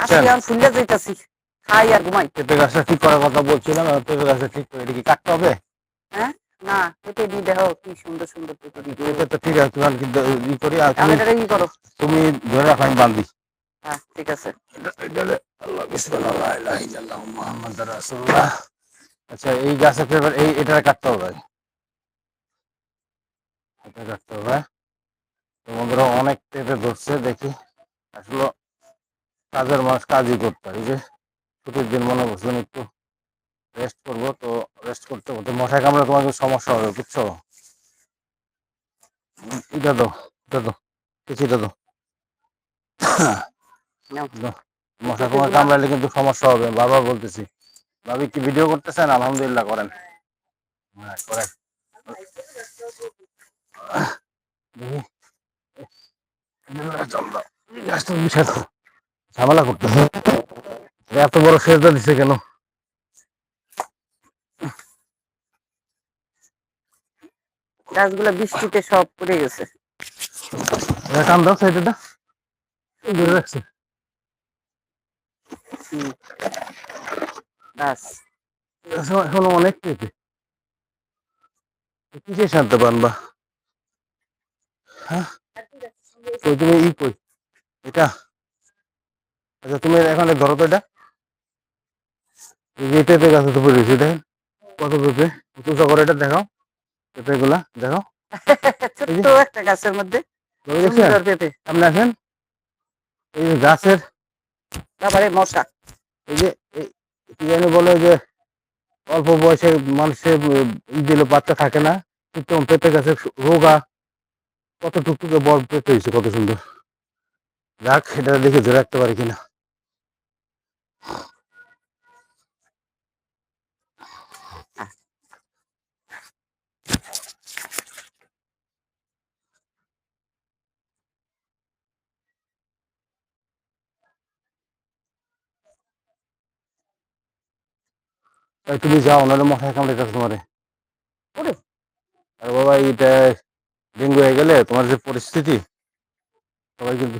আসি আমি ফুলে যাইতাছি, খাই আর ঘুমাই। পেঁপে গাছটা ঠিক করার কথা বলছিলাম, পেঁপে গাছটা ঠিক করে, এটা কি কাটতে হবে? হ্যাঁ না, পেঁপে দি দেখো কি সুন্দর সুন্দর পেঁপে দি। পেঁপে তো ঠিক আছে, তুমি কিন্তু ই করি, আর আমি এটা ই করো। তুমি ধরে রাখো, আমি বান্ধি। হ্যাঁ ঠিক আছে। আল্লাহ বিসমিল্লাহ লা ইলাহা ইল্লাল্লাহ মুহাম্মাদুর রাসূলুল্লাহ। আচ্ছা, এই গাছের পেঁপে এটা কাটতে হবে, এটা কাটতে হবে। তো বন্ধুরা, অনেক পেঁপে ধরছে দেখি, আসলে কাজের মানুষ কাজই করতে হয়। এই যে ছুটির দিন মনে করছেন একটু রেস্ট করবো, তো রেস্ট করতে করতে মশা কামড়ে তোমার সমস্যা হবে, বুঝছো? এটা তো এটা তো কিছুটা তো মশা তোমার কামড়ালে কিন্তু সমস্যা হবে, বারবার বলতেছি। ভাবি কি ভিডিও করতেছেন? আলহামদুলিল্লাহ করেন, হ্যাঁ করেন। ঝামেলা করতেছে, এত বড় সেজদা দিছে কেন? গাছগুলো বৃষ্টিতে সব পড়ে গেছে। টান দাও, সাইডটা ধরে রাখছে। গাছ এখনো অনেক পেঁপে, কিসে শান্তি বানবা? হ্যাঁ, তুমি ই কই এটা? আচ্ছা, তুমি এখানে ধরো তো, এটা পেঁপে গাছে তো পড়ে গেছে, দেখেন কত পেঁপে। উঁচা করে এটা দেখাও, পেঁপে গুলা দেখো। ছোট্ট একটা গাছের মধ্যে দেখছেন? সুন্দর পেঁপে। আপনি আসেন, এই যে গাছের তারপরে মশা, এই যে কি জানি বলে যে অল্প বয়সে মানুষের ই দিলে বাচ্চা থাকে না, কিন্তু পেঁপে গাছের রোগা কত টুকটুকে বড় পেঁপে হয়েছে, কত সুন্দর। যাক, এটা দেখে ধরে রাখতে পারি কিনা। তাই তুমি যাও, নাহলে মশাই কামড়ে তোমারে। আর বাবা, এটা ডেঙ্গু হয়ে গেলে তোমার যে পরিস্থিতি, সবাই কিন্তু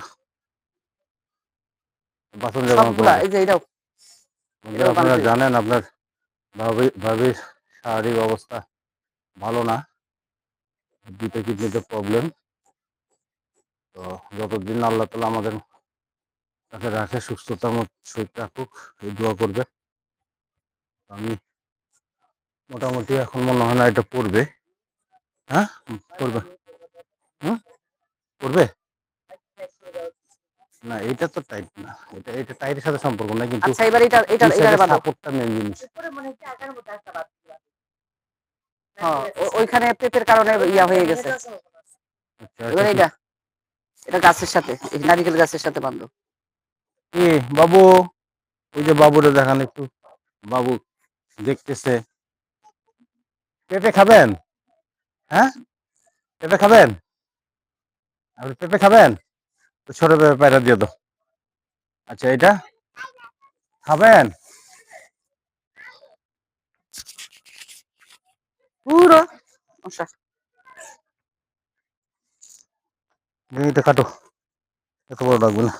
বাঁচন যাবে না সবগুলা তোমাকে। এই যে এটাও আপনারা জানেন আপনার ভাবির শারীরিক অবস্থা ভালো না, দুটো কিডনিতে প্রবলেম। তো যতদিন আল্লাহ তাআলা আমাদের কাছে রাখে, সুস্থতার মতো সহিত রাখুক, এই দোয়া করবে। আমি মোটামুটি এখন মনে হয় না এটা পড়বে। হ্যাঁ পড়বে, হুম পড়বে না, এটা তো টাইট না, এটা এটা টাইটের সাথে সম্পর্ক নাই, কিন্তু আচ্ছা এবার এটা বানাও। সাপোর্টটা মেন জিনিস। হ্যাঁ, ওইখানে পেটের কারণে ইয়া হয়ে গেছে। এবার এটা গাছের সাথে, এই নারিকেল গাছের সাথে বাঁধো। এ বাবু, ওই যে বাবুরে দেখান একটু, বাবু দেখতেছে। পেঁপে খাবেন? হ্যাঁ, পেঁপে খাবেন? আপনি পেঁপে খাবেন? তো ছোট পেঁপে পায়রা দিয়ে দাও। আচ্ছা, এটা খাবেন? পুরো মশা। এটা কাটো, এত বড় লাগবে না।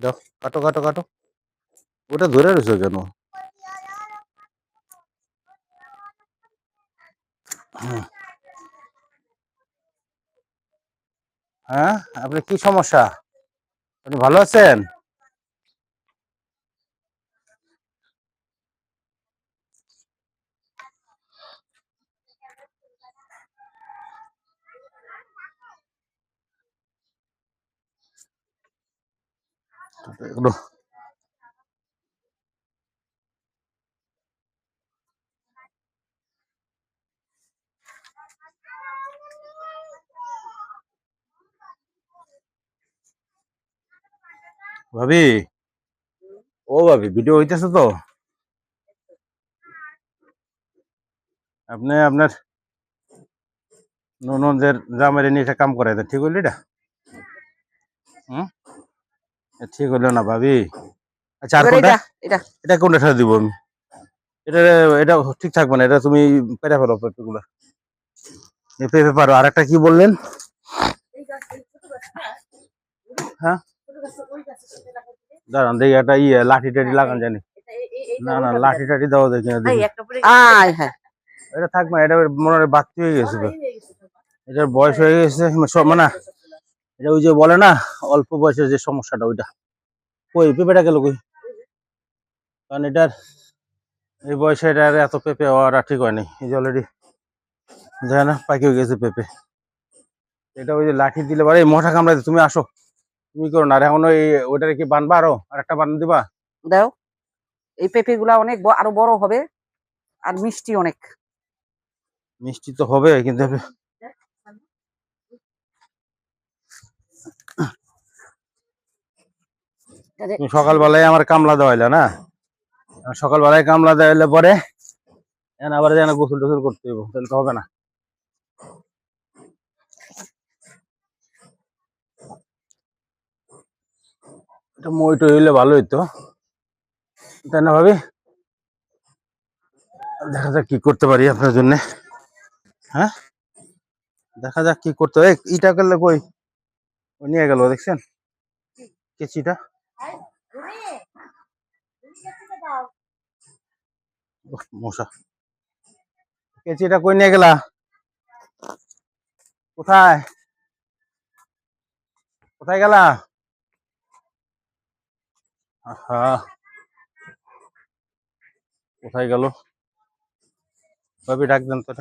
যাও, কাটো কাটো কাটো। ওটা ধরে রয়েছে কেন? হ্যাঁ, আপনি কি সমস্যা? আপনি ভালো আছেন? ভাবি, ও ভাবি, ভিডিও হইতেছে তো? আপনি আপনার ননদের জামাইরে নিয়ে একটা কাম করে দেন, ঠিক হইল এটা? ঠিক হইল না ভাবি? আচ্ছা, আর কোনটা? এটা কোনটা সাথে দিব আমি? এটা এটা ঠিক থাকবে না, এটা তুমি পেরে ফেলো পেঁপেগুলো, পেঁপে পারো। আর একটা কি বললেন? হ্যাঁ দাঁড়ান দেখি একটা ইয়ে লাঠি টাঠি লাগান জানি না না লাঠি টাঠি দাও দেখি না দেখি আয় হ্যাঁ এটা থাকবে না, এটা মনে হয় বাড়তি হয়ে গেছে তো। এটার বয়স হয়ে গেছে সব মানে এটা ওই যে বলে না অল্প বয়সের যে সমস্যাটা ওইটা। কই পেঁপেটা গেল কই? কারণ এটার এই বয়সে এটার এত পেঁপে হওয়াটা ঠিক হয়নি। এই যে অলরেডি যায় না পাকি হয়ে গেছে পেঁপে। এটা ওই যে লাঠি দিলে পারে মশা কামড়াইতে, তুমি আসো তুমি করো না। আর এখন ওই ওইটারে কি বানবা আর একটা বান দিবা? দাও, এই পেঁপে গুলা অনেক আরো বড় হবে আর মিষ্টি অনেক। মিষ্টি তো হবে কিন্তু তুমি সকালবেলায় আমার কামলা দেওয়াইলা না, সকালবেলায় কামলা দেওয়াইলে পরে আবার যেন গোসল টোসল করতে হইব, তাহলে তো হবে না। এটা মইটা হইলে ভালো হইতো, তাই না ভাবি? দেখা যাক কি করতে পারি আপনার জন্য। হ্যাঁ দেখা যাক কি করতে হবে। ইটা করলে কই ও নিয়ে গেল দেখছেন কেচিটা? মশা, কেচিটা কই নিয়ে গেলা? কোথায় কোথায় গেলা? আহা কোথায় গেল ভাবি? ডাক দেন তো।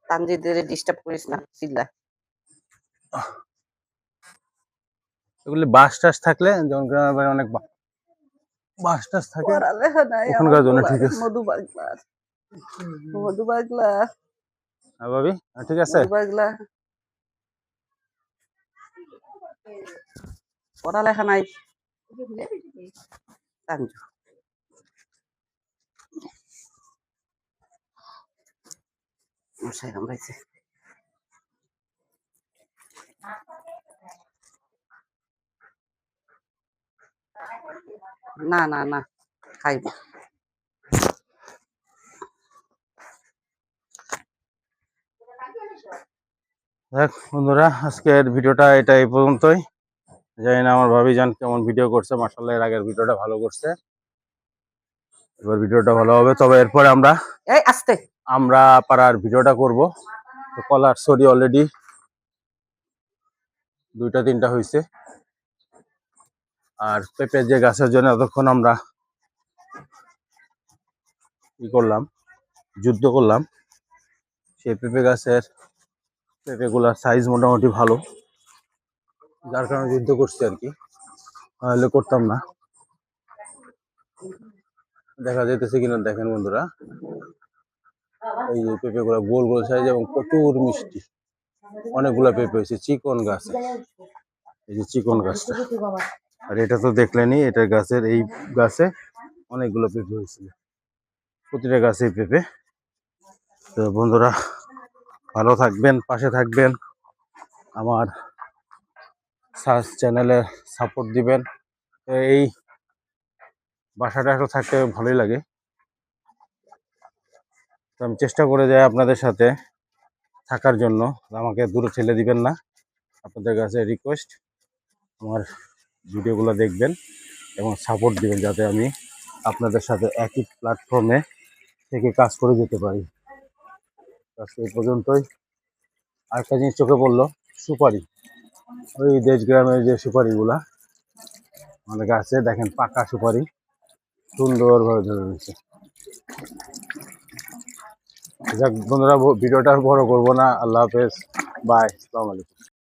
তানজিদের ডিস্টার্ব করিস না, চিল্লা। এগুলি বাস টাস থাকলে, যেমন গ্রামের বাড়ি অনেক বাস টাস থাকে ওখানকার জন্য ঠিক আছে। মধু পাগলা, মধু পাগলা, হ্যাঁ ভাবি ঠিক আছে। মধু পাগলা পড়ালেখা নাই তানজু। মশাই কামড়াইছে। না না না খাইব। দেখ বন্ধুরা, আজকের ভিডিওটা এটা এই পর্যন্তই। জানি না আমার ভাবি জান কেমন ভিডিও করছে, মাশাআল্লাহ এর আগের ভিডিওটা ভালো করছে, এবার ভিডিওটা ভালো হবে। তবে এরপরে আমরা পাড়ার ভিডিওটা করব। তো কলার সরি অলরেডি 2টা 3টা হয়েছে। আর পেঁপের যে গাছের জন্য এতক্ষণ আমরা কি করলাম, যুদ্ধ করলাম, সেই পেঁপে গাছের পেঁপেগুলার সাইজ মোটামুটি ভালো, যার কারণে যুদ্ধ করছি আর কি, তাহলে করতাম না। দেখা যাইতেছে কিনা দেখেন বন্ধুরা, এই যে পেঁপে গুলা গোল গোল সাইজ এবং প্রচুর মিষ্টি, অনেকগুলা পেঁপে হয়েছে চিকন গাছে। এই যে চিকন গাছটা, আর এটা তো দেখলেনি, এটার গাছের এই গাছে অনেকগুলো পেঁপে হয়েছিল, প্রতিটা গাছে পেঁপে। তো বন্ধুরা ভালো থাকবেন, পাশে থাকবেন, আমার সার্চ চ্যানেলে সাপোর্ট দিবেন। এই বাসাটা একটু থাকতে ভালোই লাগে, তো আমি চেষ্টা করে যাই আপনাদের সাথে থাকার জন্য, আমাকে দূরে ঠেলে দিবেন না। আপনাদের কাছে রিকোয়েস্ট, আমার ভিডিওগুলো দেখবেন এবং সাপোর্ট দিবেন, যাতে আমি আপনাদের সাথে একই প্ল্যাটফর্মে থেকে কাজ করে যেতে পারি। আজকে এই পর্যন্তই। আরেকটা জিনিস চোখে পড়লো, সুপারি, ওই দেশ গ্রামের যে সুপারিগুলা অনেক আছে, দেখেন পাকা সুপারি সুন্দরভাবে ধরে রয়েছে। যাক বন্ধুরা, ভিডিওটা বড় করবো না। আল্লাহ হাফেজ, বাই, আসসালামু আলাইকুম।